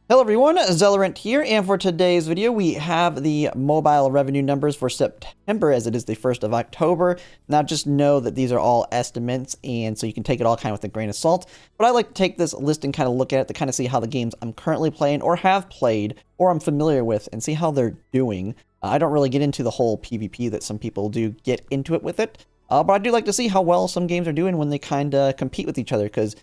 Hello everyone, Zellerant here, and for today's video we have the mobile revenue numbers for September as it is the 1st of October. Now just know that these are all estimates, and so you can take it all kind of with a grain of salt. But I like to take this list and kind of look at it to kind of see how the games I'm currently playing or have played or I'm familiar with and see how they're doing. I don't really get into the whole PvP that some people do get into it with it, but I do like to see how well some games are doing when they kind of compete with each other, because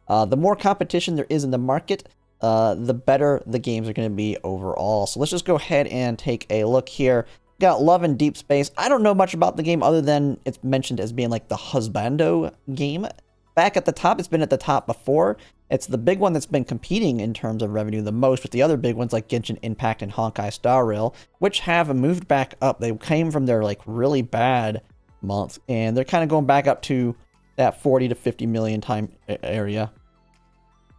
the more competition there is in the market, the better the games are going to be overall. So let's just go ahead and take a look here. Got Love in Deep Space. I don't know much about the game other than it's mentioned as being like the husbando game. Back at the top, it's been at the top before. It's the big one that's been competing in terms of revenue the most with the other big ones like Genshin Impact and Honkai Star Rail, which have moved back up. They came from their like really bad month, and they're kind of going back up to that 40 to 50 million time area.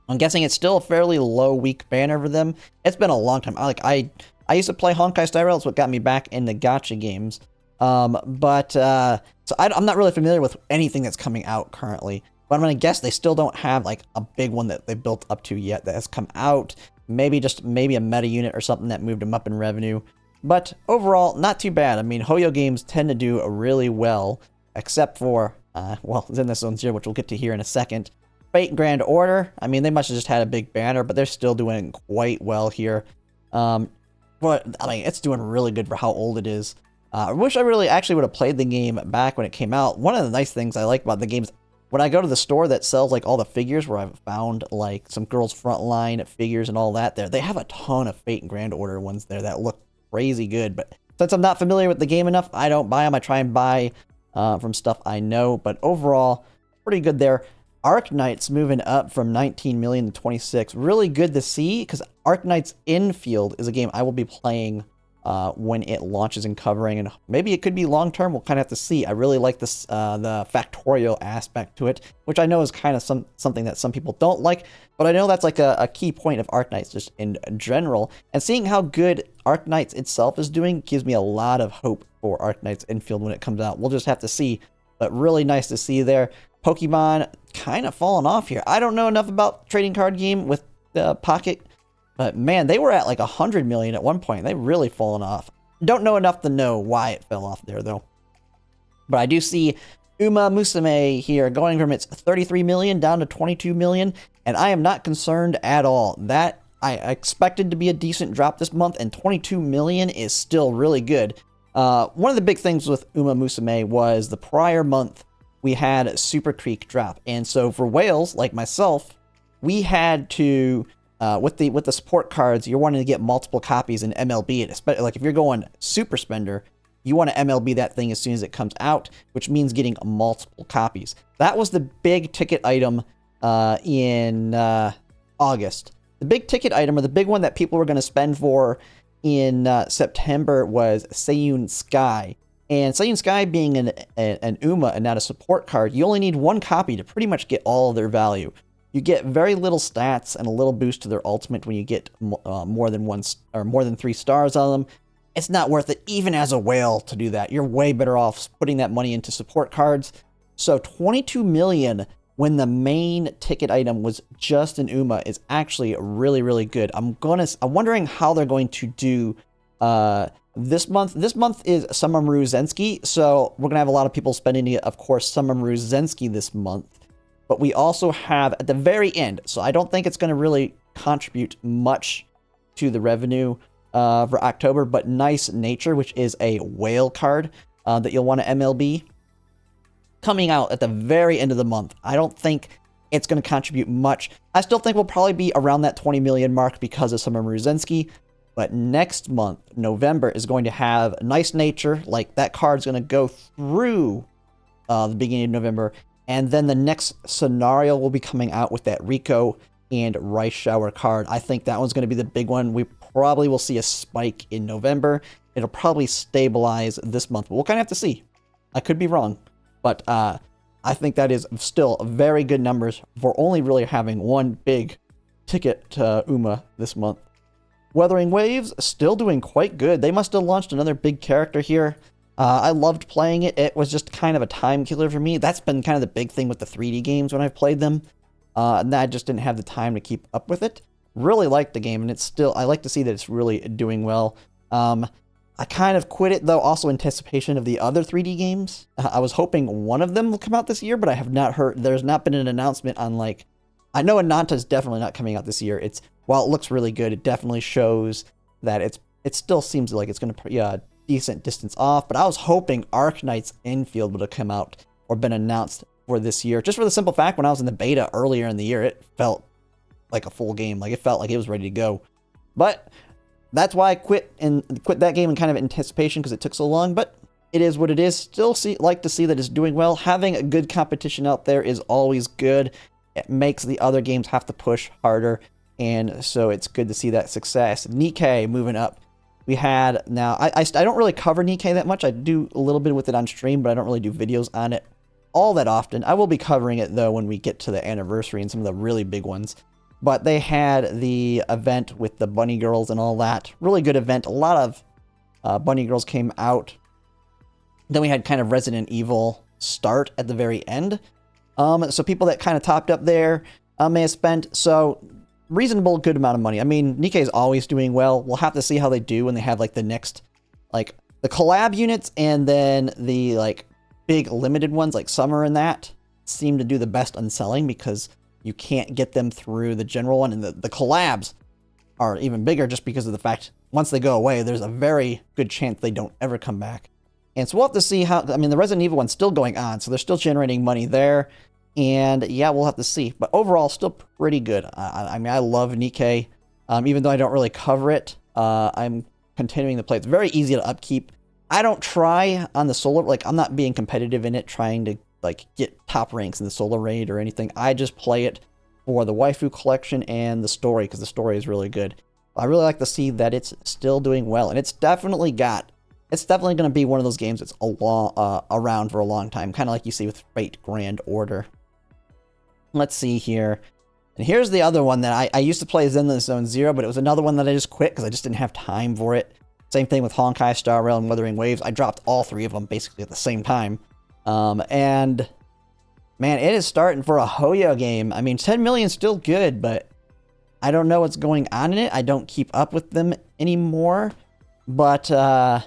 I'm guessing it's still a fairly low week banner for them. It's been a long time. I used to play Honkai Star Rail. It's what got me back into gacha games. So I'm not really familiar with anything that's coming out currently. But I'm gonna guess they still don't have like a big one that they built up to yet that has come out. Maybe a meta unit or something that moved them up in revenue. But overall, not too bad. I mean, Hoyo games tend to do really well, except for Zenless Zone Zero, which we'll get to here in a second. Fate Grand Order, I mean, they must have just had a big banner, but they're still doing quite well here. But, I mean, it's doing really good for how old it is. I wish I really actually would have played the game back when it came out. One of the nice things I like about the game is when I go to the store that sells, like, all the figures, where I've found, like, some girls' Frontline figures and all that there, they have a ton of Fate and Grand Order ones there that look crazy good. But since I'm not familiar with the game enough, I don't buy them. I try and buy from stuff I know. But overall, pretty good there. Arknights moving up from 19 million to 26. Really good to see, because Arknights Infield is a game I will be playing when it launches and covering, and maybe it could be long term. We'll kind of have to see. I really like this the factorial aspect to it, which I know is kind of something that some people don't like, but I know that's like a key point of Arknights just in general. And seeing how good Arknights itself is doing gives me a lot of hope for Arknights Infield when it comes out. We'll just have to see, but really nice to see there. Pokemon kind of falling off here. I don't know enough about trading card game with the Pocket, but man, they were at like 100 million at one point. They really fallen off. Don't know enough to know why it fell off there though. But I do see Umamusume here going from its 33 million down to 22 million, and I am not concerned at all. That I expected to be a decent drop this month, and 22 million is still really good. One of the big things with Umamusume was the prior month we had Super Creek drop, and so for whales like myself, we had to with the support cards, you're wanting to get multiple copies in MLB it, especially like if you're going super spender, you want to MLB that thing as soon as it comes out, which means getting multiple copies. That was the big ticket item in August. The big ticket item, or the big one that people were going to spend for in September, was Seiyun Sky. And Seiyun Sky being an Uma and not a support card, you only need one copy to pretty much get all of their value. You get very little stats and a little boost to their ultimate when you get more than 3 stars on them. It's not worth it, even as a whale, to do that. You're way better off putting that money into support cards. So 22 million when the main ticket item was just an Uma is actually really, really good. I'm wondering how they're going to do this month. This month is Summermaru Zenski, so we're gonna have a lot of people spending, of course, Summermaru Zenski this month. But we also have at the very end, so I don't think it's gonna really contribute much to the revenue for October, but Nice Nature, which is a whale card that you'll want to MLB, coming out at the very end of the month. I don't think it's going to contribute much. I still think we'll probably be around that 20 million mark because of Summermaru Zenski. But next month, November, is going to have Nice Nature. Like, that card's going to go through the beginning of November. And then the next scenario will be coming out with that Rico and Rice Shower card. I think that one's going to be the big one. We probably will see a spike in November. It'll probably stabilize this month. But we'll kind of have to see. I could be wrong. But I think that is still very good numbers for only really having one big ticket to Uma this month. Wuthering Waves, still doing quite good. They must have launched another big character here. I loved playing it. It was just kind of a time killer for me. That's been kind of the big thing with the 3D games when I've played them. And I just didn't have the time to keep up with it. Really like the game, and I like to see that it's really doing well. I kind of quit it, though, also in anticipation of the other 3D games. I was hoping one of them will come out this year, but I have not heard, there's not been an announcement on, like, I know Ananta is definitely not coming out this year. While it looks really good, it definitely shows that it still seems like it's going to be a decent distance off, but I was hoping Arknights Infield would have come out or been announced for this year, just for the simple fact when I was in the beta earlier in the year, it felt like a full game. Like, it felt like it was ready to go. But that's why I quit that game in kind of anticipation because it took so long, but it is what it is. Still like to see that it's doing well. Having a good competition out there is always good. It makes the other games have to push harder, and so it's good to see that success. Nikke moving up. We had now, I don't really cover Nikke that much. I do a little bit with it on stream, but I don't really do videos on it all that often. I will be covering it, though, when we get to the anniversary and some of the really big ones. But they had the event with the bunny girls and all that. Really good event. A lot of bunny girls came out. Then we had kind of Resident Evil start at the very end. So people that kind of topped up there may have spent reasonable good amount of money. I mean, Nikke is always doing well. We'll have to see how they do when they have like the next, like the collab units and then the like big limited ones like Summer and that seem to do the best on selling because you can't get them through the general one, and the collabs are even bigger just because of the fact once they go away, there's a very good chance they don't ever come back. And so we'll have to see how, I mean, the Resident Evil one's still going on, so they're still generating money there. And yeah, we'll have to see. But overall, still pretty good. I mean, I love Nikke. Even though I don't really cover it, I'm continuing to play. It's very easy to upkeep. I don't try on the solo, like, I'm not being competitive in it, trying to like get top ranks in the solo raid or anything. I just play it for the waifu collection and the story because the story is really good. I really like to see that it's still doing well, and it's definitely going to be one of those games that's around for a long time, kind of like you see with Fate Grand Order. Let's see here. And here's the other one that I used to play Zenless Zone Zero, but it was another one that I just quit because I just didn't have time for it. Same thing with Honkai Star Rail and Wuthering Waves. I dropped all 3 of them basically at the same time. And man, it is starting for a Hoyo game. I mean, 10 million is still good, but I don't know what's going on in it. I don't keep up with them anymore. But I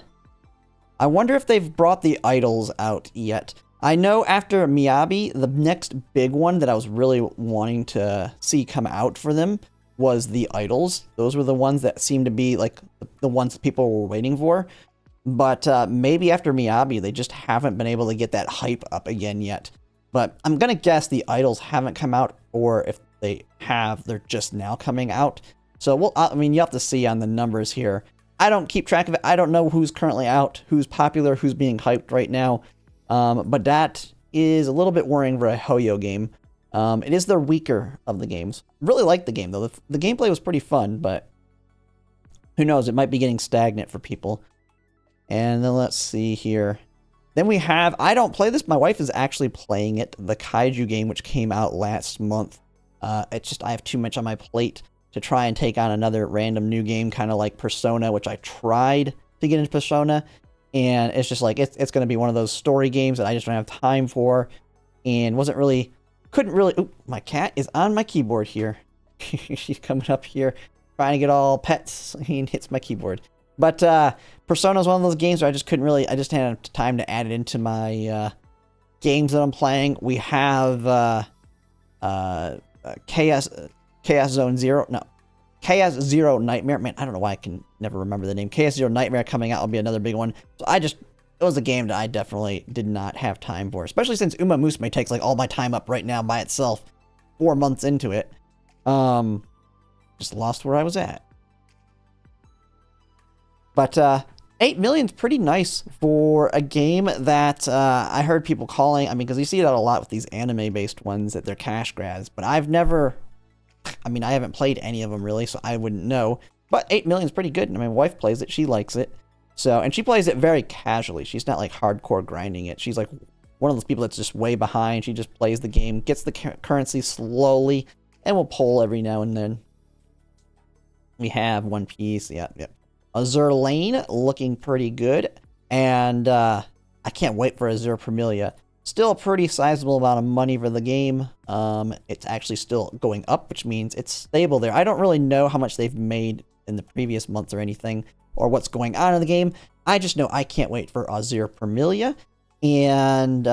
wonder if they've brought the idols out yet. I know after Miyabi, the next big one that I was really wanting to see come out for them was the idols. Those were the ones that seemed to be like the ones that people were waiting for. But maybe after Miyabi, they just haven't been able to get that hype up again yet. But I'm going to guess the idols haven't come out, or if they have, they're just now coming out. So, I mean, you have to see on the numbers here. I don't keep track of it. I don't know who's currently out, who's popular, who's being hyped right now. But that is a little bit worrying for a Hoyo game. It is the weaker of the games. Really like the game, though. The gameplay was pretty fun, but who knows? It might be getting stagnant for people. And then let's see here. Then we have, I don't play this. My wife is actually playing it, the Kaiju game, which came out last month. It's just, I have too much on my plate to try and take on another random new game, kind of like Persona, which I tried to get into Persona. And it's just like, it's going to be one of those story games that I just don't have time for. And couldn't really, oop, my cat is on my keyboard here. She's coming up here, trying to get all pets, and hits my keyboard. But Persona is one of those games where I just didn't have time to add it into my games that I'm playing. We have Chaos Zone Zero. No, Chaos Zero Nightmare. Man, I don't know why I can never remember the name. Chaos Zero Nightmare coming out will be another big one. So it was a game that I definitely did not have time for, especially since Umamusume takes like all my time up right now by itself. 4 months into it. Just lost where I was at. But 8 million's pretty nice for a game that I heard people calling, I mean, because you see that a lot with these anime-based ones, that they're cash grabs, but I haven't played any of them really, so I wouldn't know. But 8 million's pretty good. I mean, my wife plays it, she likes it. So, and she plays it very casually. She's not like hardcore grinding it. She's like one of those people that's just way behind. She just plays the game, gets the currency slowly, and will pull every now and then. We have One Piece, yeah. Azur Lane looking pretty good, and I can't wait for Azur Premilia. Still a pretty sizable amount of money for the game. It's actually still going up, which means it's stable there. I don't really know how much they've made in the previous months or anything, or what's going on in the game. I just know I can't wait for Azur Lane. And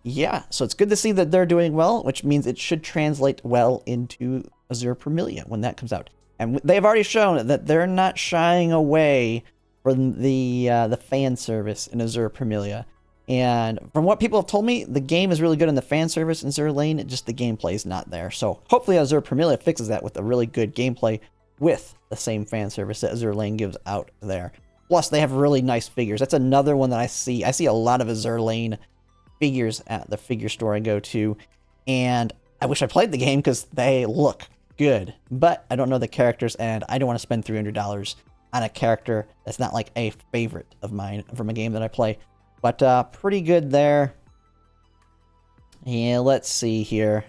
yeah, so it's good to see that they're doing well, which means it should translate well into Azur Lane when that comes out. And they've already shown that they're not shying away from the fan service in Azur Lane. And from what people have told me, the game is really good in the fan service in Azur Lane, just the gameplay is not there. So hopefully Azur Lane fixes that with a really good gameplay with the same fan service that Azur Lane gives out there. Plus, they have really nice figures. That's another one that I see. I see a lot of Azur Lane figures at the figure store I go to, and I wish I played the game because they look good. But I don't know the characters, and I don't want to spend $300 on a character that's not like a favorite of mine from a game that I play. But pretty good there. Yeah, let's see here.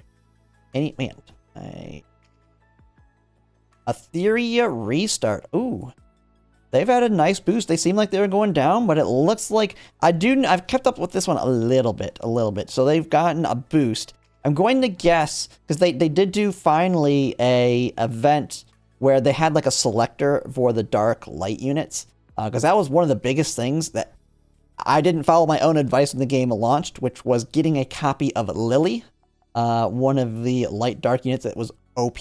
Etheria Restart. Ooh. They've had a nice boost. They seem like they were going down, but it looks like I've kept up with this one a little bit. So they've gotten a boost. I'm going to guess, because they did do finally a event where they had like a selector for the dark light units. Because that was one of the biggest things that I didn't follow my own advice when the game launched, which was getting a copy of Lily, one of the light dark units that was OP.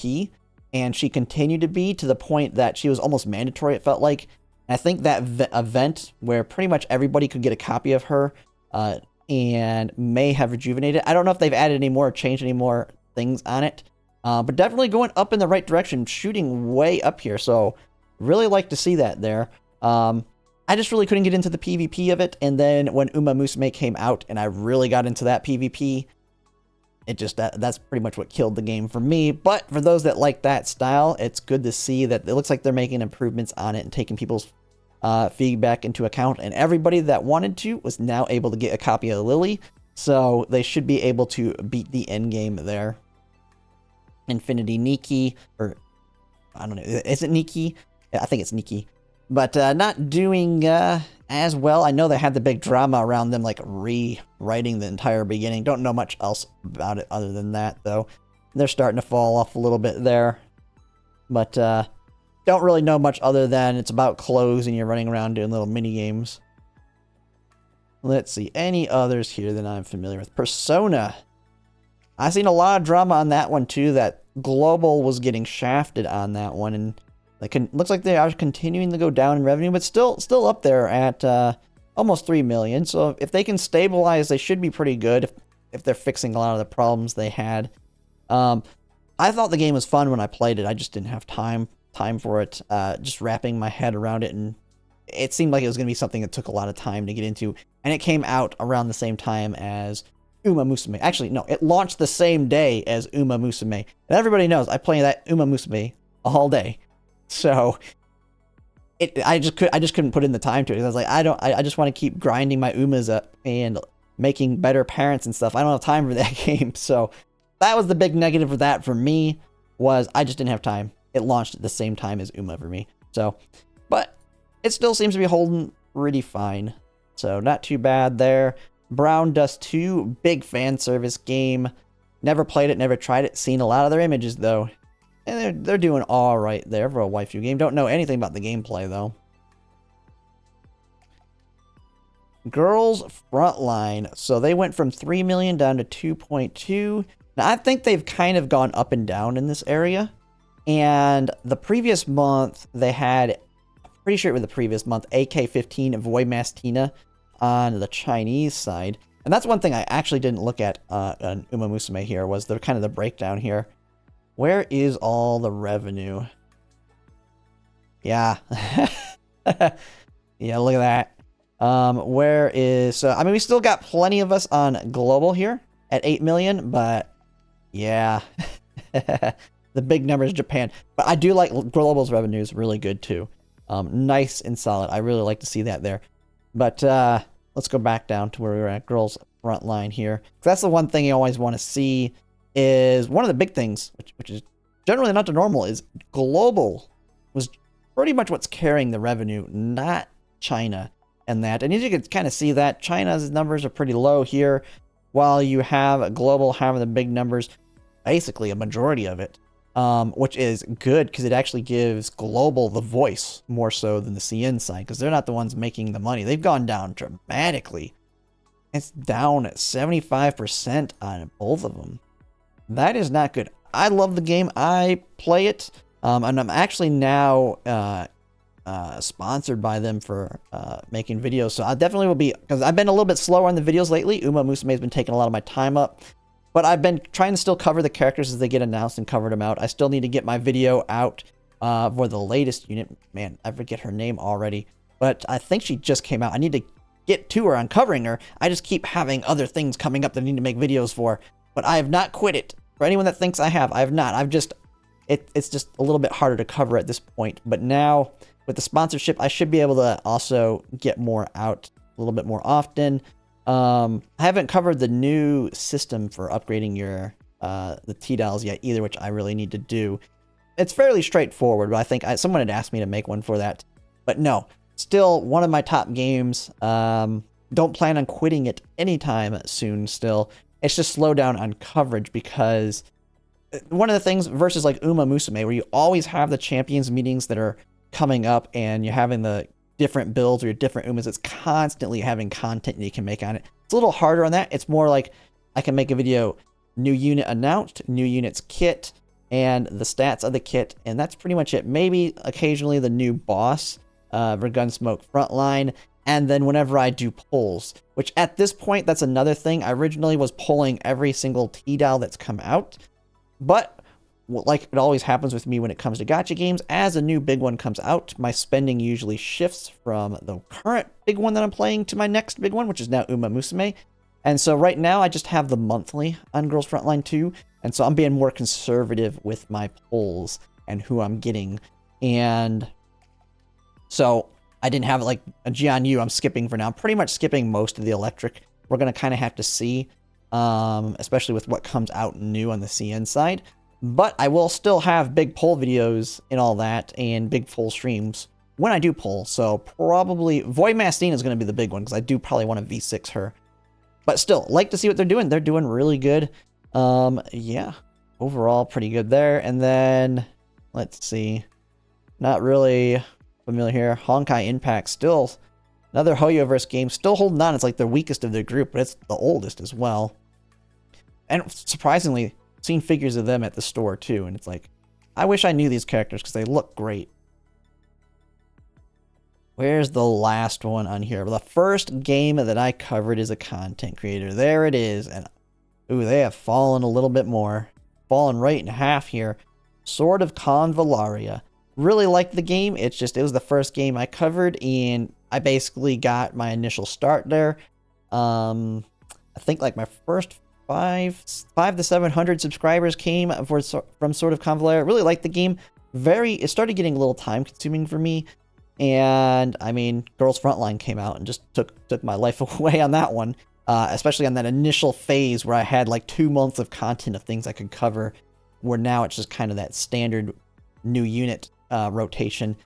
And she continued to be, to the point that she was almost mandatory, it felt like. And I think that event where pretty much everybody could get a copy of her and may have rejuvenated. I don't know if they've added any more or changed any more things on it. But definitely going up in the right direction, shooting way up here. So really like to see that there. I just really couldn't get into the PvP of it. And then when Umamusume came out and I really got into that PvP, it just, that's pretty much what killed the game for me. But for those that like that style, it's good to see that it looks like they're making improvements on it and taking people's feedback into account. And everybody that wanted to was now able to get a copy of Lily. So they should be able to beat the end game there. Infinity Nikke, or I don't know, is it Nikke? Yeah, I think it's Nikke. But not doing as well. I know they had the big drama around them, like rewriting the entire beginning. Don't know much else about it other than that, though. They're starting to fall off a little bit there. But don't really know much other than it's about clothes and you're running around doing little mini games. Let's see, any others here that I'm familiar with? Persona. I've seen a lot of drama on that one too, that Global was getting shafted on that one, and looks like they are continuing to go down in revenue, but still up there at almost 3 million. So if they can stabilize, they should be pretty good if they're fixing a lot of the problems they had. I thought the game was fun when I played it. I just didn't have time for it. Just wrapping my head around it, and it seemed like it was going to be something that took a lot of time to get into. And it came out around the same time as Umamusume. Actually, no, it launched the same day as Umamusume. And everybody knows I play that Umamusume all day. So I just couldn't put in the time to it. I was like, I just want to keep grinding my Umas up and making better parents and stuff. I don't have time for that game. So that was the big negative for that for me, was I just didn't have time. It launched at the same time as Uma for me. So, but it still seems to be holding pretty fine. So not too bad there. Brown Dust 2, big fan service game. Never played it, never tried it. Seen a lot of their images though. And they're doing all right there for a waifu game. Don't know anything about the gameplay, though. Girls Frontline. So they went from 3 million down to 2.2. Now, I think they've kind of gone up and down in this area. And the previous month, they had, I'm pretty sure it was the previous month, AK-15 Voidmask Tina on the Chinese side. And that's one thing I actually didn't look at on Umamusume here, was the kind of the breakdown here. Where is all the revenue? Yeah. Yeah, look at that. Where is... So, I mean, we still got plenty of us on Global here at 8 million, but yeah. The big number is Japan. But I do like Global's revenue is really good, too. Nice and solid. I really like to see that there. But let's go back down to where we were at. Girls Frontline here. That's the one thing you always want to see. Is one of the big things, which is generally not the normal, is Global was pretty much what's carrying the revenue, not China and that. And as you can kind of see that, China's numbers are pretty low here, while you have global having the big numbers, basically a majority of it, which is good because it actually gives global the voice more so than the CN side, because they're not the ones making the money. They've gone down dramatically. It's down 75% on both of them. That is not good. I love the game. I play it, and I'm actually now sponsored by them for making videos. So I definitely will be, because I've been a little bit slower on the videos lately. Umamusume has been taking a lot of my time up, but I've been trying to still cover the characters as they get announced and cover them out. I still need to get my video out for the latest unit. Man, I forget her name already, but I think she just came out. I need to get to her on covering her. I just keep having other things coming up that I need to make videos for, but I have not quit it. For anyone that thinks I have not. I've just, it's just a little bit harder to cover at this point. But now with the sponsorship, I should be able to also get more out a little bit more often. I haven't covered the new system for upgrading your the T-Dials yet either, which I really need to do. It's fairly straightforward, but I think someone had asked me to make one for that. But no, still one of my top games. Don't plan on quitting it anytime soon still. It's just slow down on coverage, because one of the things versus like Umamusume, where you always have the champions meetings that are coming up and you're having the different builds or your different Umas, it's constantly having content that you can make on it. It's a little harder on that. It's more like I can make a video, new unit announced, new units kit, and the stats of the kit, and that's pretty much it. Maybe occasionally the new boss for Gunsmoke Frontline, and then whenever I do polls, which at this point, that's another thing. I originally was polling every single T-Dial that's come out, but like it always happens with me when it comes to gacha games, as a new big one comes out, my spending usually shifts from the current big one that I'm playing to my next big one, which is now Umamusume. And so right now I just have the monthly on Girls Frontline 2, and so I'm being more conservative with my polls and who I'm getting. And so I didn't have like a Jianyu I'm skipping for now. I'm pretty much skipping most of the electric. We're going to kind of have to see, especially with what comes out new on the CN side. But I will still have big poll videos and all that, and big full streams when I do poll. So probably Void Mastine is going to be the big one, because I do probably want to V6 her. But still, like to see what they're doing. They're doing really good. Yeah, overall pretty good there. And then, let's see. Not really familiar here. Honkai Impact, still another Hoyoverse game. Still holding on. It's like the weakest of their group, but it's the oldest as well. And surprisingly, seen figures of them at the store too. And it's like, I wish I knew these characters because they look great. Where's the last one on here? Well, the first game that I covered is a content creator. There it is. And ooh, they have fallen a little bit more. Fallen right in half here. Sword of Convalaria. Really liked the game. It's just, it was the first game I covered, and I basically got my initial start there. I think like my first 500 to 700 subscribers came from Sword of Convalaria. Really liked the game. It started getting a little time consuming for me. And I mean, Girls Frontline came out and just took my life away on that one, especially on that initial phase where I had like 2 months of content of things I could cover, where now it's just kind of that standard new unit rotation.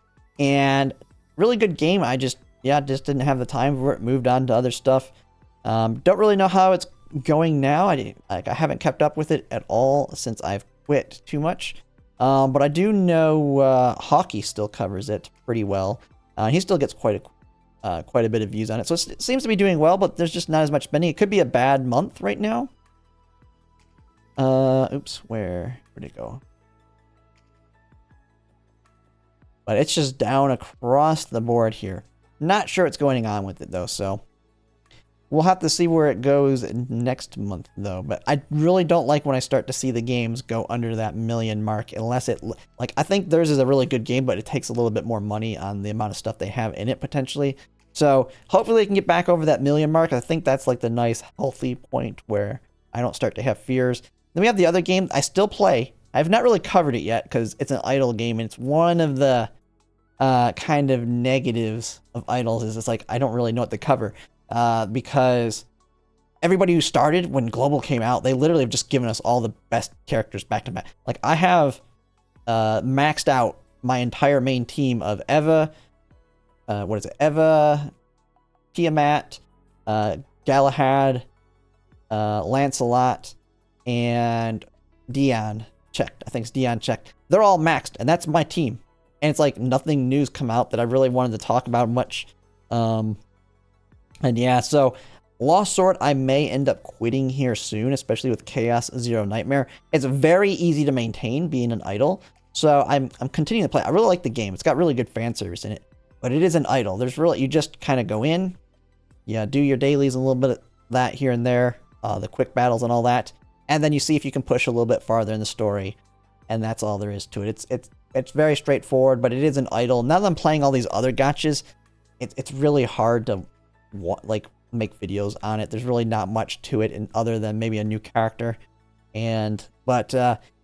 And really good game. I just didn't have the time for it. Moved on to other stuff. Don't really know how it's going now. I haven't kept up with it at all since I've quit too much. But I do know Hockey still covers it pretty well. He still gets quite a bit of views on it. So it seems to be doing well, but there's just not as much spending. It could be a bad month right now. Oops, where'd it go? But it's just down across the board here. Not sure what's going on with it though, so we'll have to see where it goes next month, though. But I really don't like when I start to see the games go under that million mark, unless it, like, I think theirs is a really good game, but it takes a little bit more money on the amount of stuff they have in it, potentially. So hopefully they can get back over that million mark. I think that's like the nice, healthy point where I don't start to have fears. Then we have the other game I still play. I've not really covered it yet because it's an idle game, and it's one of the kind of negatives of idols is it's like I don't really know what to cover. Because everybody who started when Global came out, they literally have just given us all the best characters back to back. Like, I have maxed out my entire main team of Eva, Eva, Tiamat, Galahad, Lancelot, and Dion checked. I think it's Dion checked. They're all maxed, and that's my team. And it's like nothing new's come out that I really wanted to talk about much. And yeah, so Lost Sword, I may end up quitting here soon, especially with Chaos Zero Nightmare. It's very easy to maintain being an idol, so I'm continuing to play. I really like the game. It's got really good fan service in it, but it is an idol. There's really, you just kind of go in, yeah, do your dailies, a little bit of that here and there, the quick battles and all that, and then you see if you can push a little bit farther in the story, and that's all there is to it. It's very straightforward, but it is an idol. Now that I'm playing all these other gachas, it's really hard to make videos on it. There's really not much to it, other than maybe a new character, but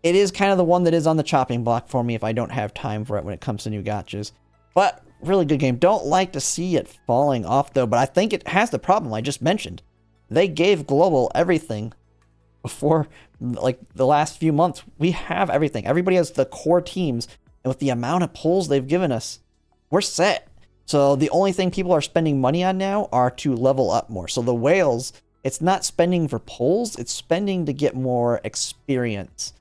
it is kind of the one that is on the chopping block for me if I don't have time for it when it comes to new gachas. But really good game. Don't like to see it falling off though, but I think it has the problem I just mentioned. They gave Global everything before, like, the last few months. We have everything. Everybody has the core teams, and with the amount of pulls they've given us, we're set. So the only thing people are spending money on now are to level up more. So the whales, it's not spending for pulls, it's spending to get more experience.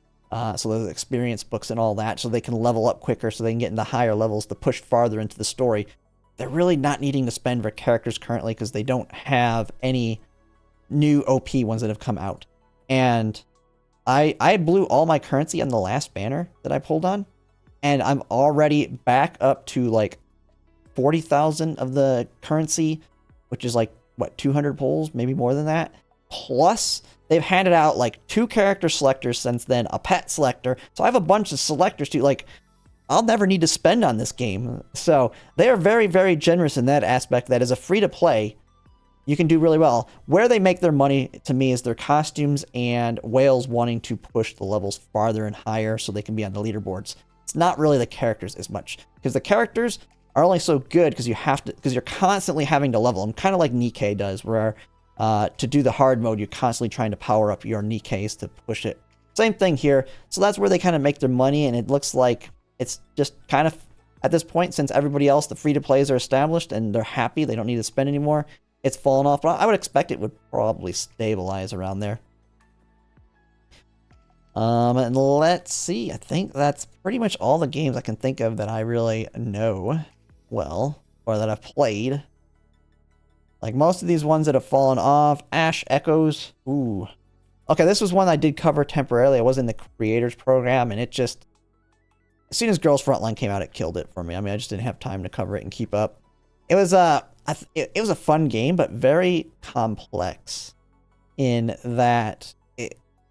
So those experience books and all that, so they can level up quicker, so they can get into higher levels to push farther into the story. They're really not needing to spend for characters currently because they don't have any new OP ones that have come out. And I blew all my currency on the last banner that I pulled on, and I'm already back up to like 40,000 of the currency, which is like, what, 200 pulls, maybe more than that. Plus, they've handed out like 2 character selectors since then, a pet selector. So I have a bunch of selectors too. Like, I'll never need to spend on this game. So they are very, very generous in that aspect. That as a free to play, you can do really well. Where they make their money, to me, is their costumes and whales wanting to push the levels farther and higher so they can be on the leaderboards. It's not really the characters as much, because the characters are only so good because you're constantly having to level them, kind of like Nikke does, where to do the hard mode, you're constantly trying to power up your Nikkes to push it. Same thing here. So that's where they kind of make their money, and it looks like it's just kind of, at this point, since everybody else, the free-to-plays are established and they're happy, they don't need to spend anymore, it's fallen off. But I would expect it would probably stabilize around there. And let's see. I think that's pretty much all the games I can think of that I really know well, or that I've played. Like, most of these ones that have fallen off. Ash Echoes. Ooh. Okay, this was one I did cover temporarily. I was in the creators program, and it just, as soon as Girls Frontline came out, it killed it for me. I mean, I just didn't have time to cover it and keep up. It was it was a fun game, but very complex in that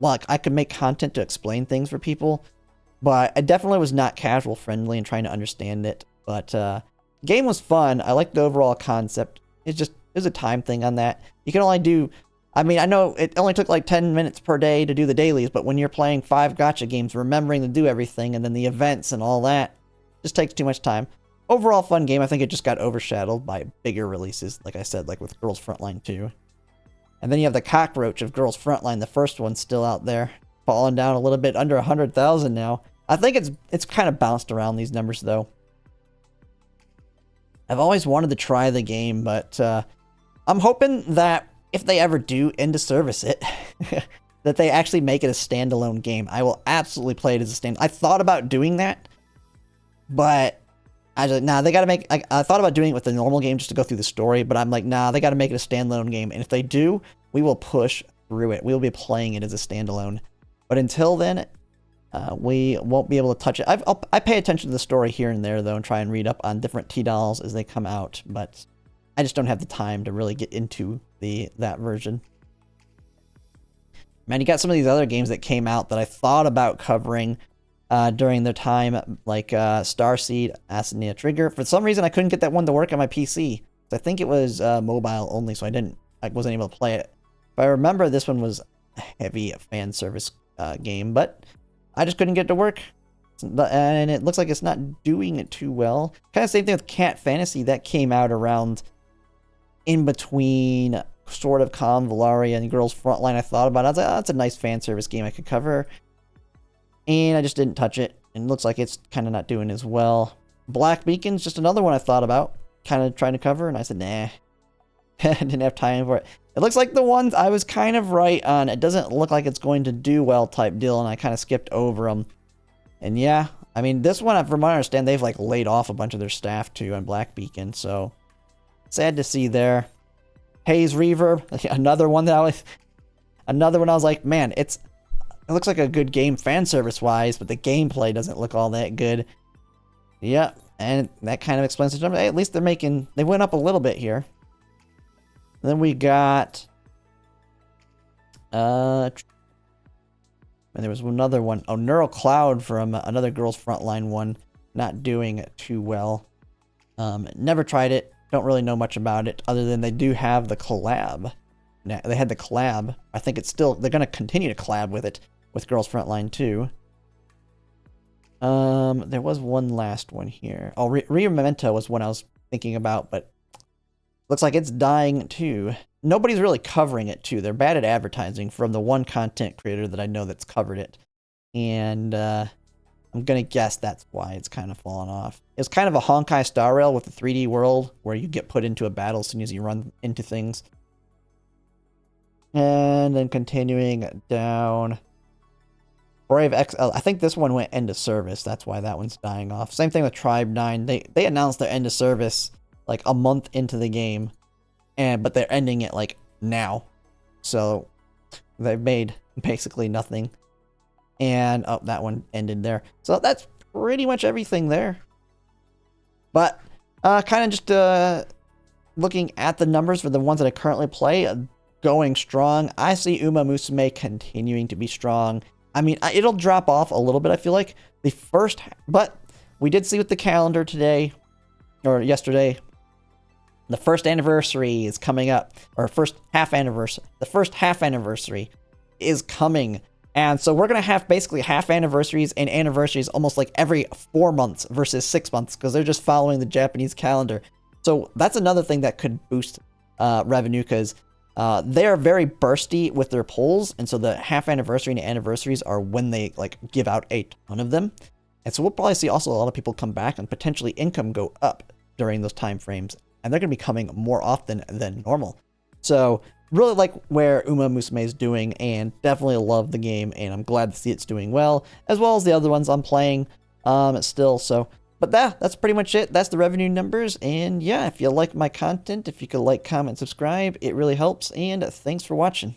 I could make content to explain things for people, but I definitely was not casual friendly and trying to understand it. But game was fun. I liked the overall concept. There's a time thing on that. You can only do, I mean, I know it only took like 10 minutes per day to do the dailies, but when you're playing 5 gacha games, remembering to do everything and then the events and all that just takes too much time. Overall fun game. I think it just got overshadowed by bigger releases, like I said, like with Girls Frontline 2. And then you have the cockroach of Girls Frontline, the first one, still out there, falling down a little bit, under 100,000 now. I think it's kind of bounced around these numbers though. I've always wanted to try the game, but I'm hoping that if they ever do end to service it, that they actually make it a standalone game. I will absolutely play it as a stand. I thought about doing that, but I just, nah, they gotta make, I thought about doing it with the normal game just to go through the story, but I'm like, nah, they gotta make it a standalone game. And if they do, we will push through it. We'll be playing it as a standalone. But until then, we won't be able to touch it. I pay attention to the story here and there, though, and try and read up on different T-Dolls as they come out, but I just don't have the time to really get into that version. Man, you got some of these other games that came out that I thought about covering during their time, like Starseed, Asania Trigger. For some reason, I couldn't get that one to work on my PC. I think it was mobile only, so I wasn't able to play it. If I remember, this one was a heavy fan service game, but I just couldn't get it to work. And it looks like it's not doing it too well. Kind of same thing with Cat Fantasy. That came out around in between sort of Convalaria and Girls Frontline. I thought about it. I was like, oh, that's a nice fan service game I could cover. And I just didn't touch it. And it looks like it's kind of not doing as well. Black Beacon's just another one I thought about, kind of trying to cover. And I said, nah. Didn't have time for it. It looks like the ones I was kind of right on. It doesn't look like it's going to do well type deal, and I kind of skipped over them. And yeah, I mean, this one, from what I understand, they've like laid off a bunch of their staff too on Black Beacon, so sad to see there. Haze Reverb, another one I was like, man, it looks like a good game fan service wise, but the gameplay doesn't look all that good. Yeah, and that kind of explains the jump. Hey, at least they went up a little bit here. Then we got, and there was another one. Oh, Neural Cloud from another Girls Frontline one, not doing too well. Never tried it. Don't really know much about it, other than they do have the collab. Now, they had the collab. I think they're going to continue to collab with it, with Girls Frontline too. There was one last one here. Oh, Memento was one I was thinking about, but looks like it's dying too. Nobody's really covering it too. They're bad at advertising from the one content creator that I know that's covered it. And I'm going to guess that's why it's kind of fallen off. It's kind of a Honkai Star Rail with a 3D world where you get put into a battle as soon as you run into things. And then continuing down. Brave XL. I think this one went end of service. That's why that one's dying off. Same thing with Tribe 9. They announced their end of service like a month into the game, but they're ending it like now, so they've made basically nothing. And oh, that one ended there. So that's pretty much everything there. But kind of just looking at the numbers for the ones that I currently play, going strong. I see Umamusume continuing to be strong. I mean, it'll drop off a little bit, I feel like but we did see with the calendar today or yesterday. The first anniversary is coming up, or first half anniversary. The first half anniversary is coming. And so we're going to have basically half anniversaries and anniversaries almost like every 4 months versus 6 months, because they're just following the Japanese calendar. So that's another thing that could boost revenue, because they are very bursty with their polls. And so the half anniversary and anniversaries are when they like give out a ton of them. And so we'll probably see also a lot of people come back and potentially income go up during those time frames. And they're going to be coming more often than normal. So really like where Umamusume is doing, and definitely love the game, and I'm glad to see it's doing well, as well as the other ones I'm playing still. So, but that's pretty much it. That's the revenue numbers. And yeah, if you like my content, if you could like, comment, subscribe, it really helps. And thanks for watching.